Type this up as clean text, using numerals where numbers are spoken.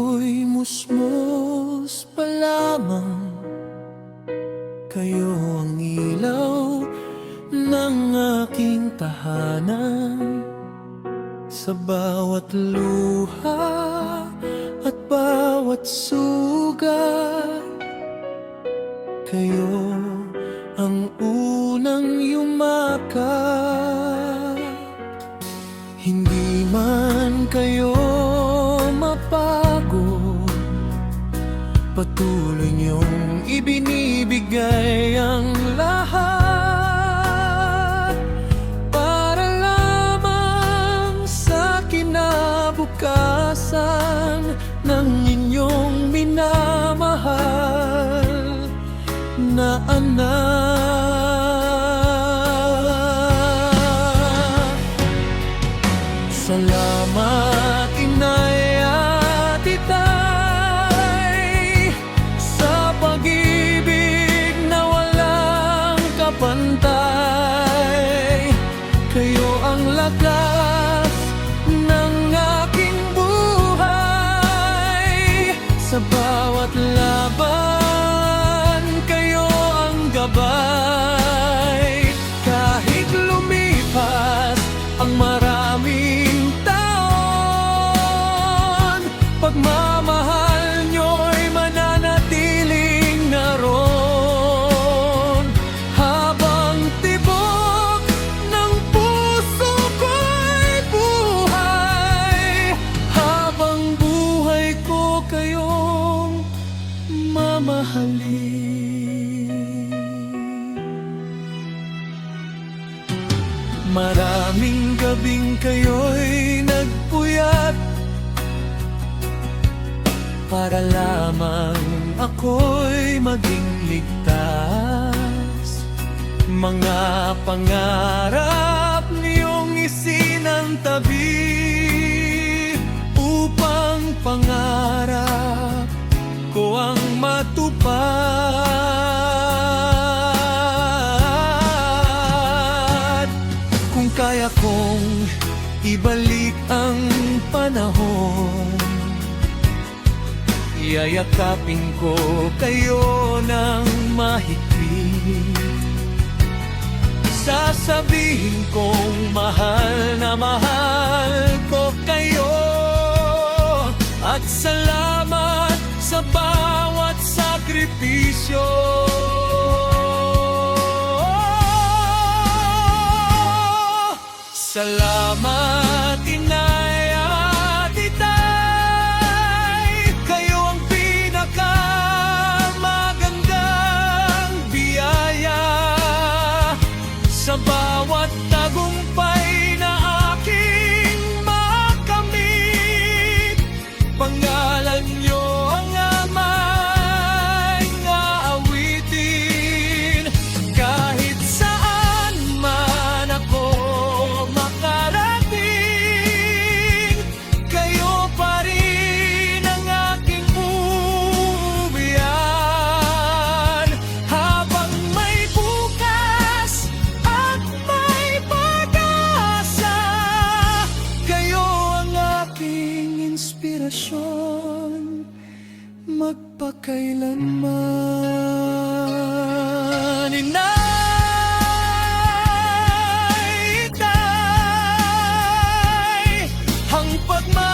ako'y musmos pa lamang, kayo ang ilaw ng aking tahanan. Sa bawat luha at bawat sugat, kayo ang unang yumakap. Hindi man kayo mapagod, patuloy niyong ibinibigay ang lahat para lamang sa kinabukasan ng inyong minamahal na anak. Salamat, Inay at Itay, sa pag-ibig na walang kapantay. Kayo ang lakas ng aking buhay. Sa bawat laban, kayo ang gabay. Kahit lumipas ang maraming taon, pagmamahal nyo'y mananatiling naroon. Habang tibok ng puso ko'y buhay, habang buhay ko kayong mamahalin. Maraming gabing kayo'y nagpuyat para lamang ako'y maging ligtas. Mga pangarap niyong isinantabi upang pangarap ko ang matupad. Kung kaya kong ibalik ang panahon, yayakapin ko kayo ng mahigpit. Sasabihin kong mahal na mahal ko kayo, at salamat sa bawat sakripisyo. Salamat, Inay at Itay, kayo ang pinakamagandang biyaya. Sa bawat tagumpay na aking makamit, pangalan niyo ang aming aawitin. Kahit saan man ako makarating, kayo pa rin ang aking uuwian. Habang may bukas at may pag-asa, kayo ang aking inspirasyon magpakailanman. Inay, Itay, ang pagmamahal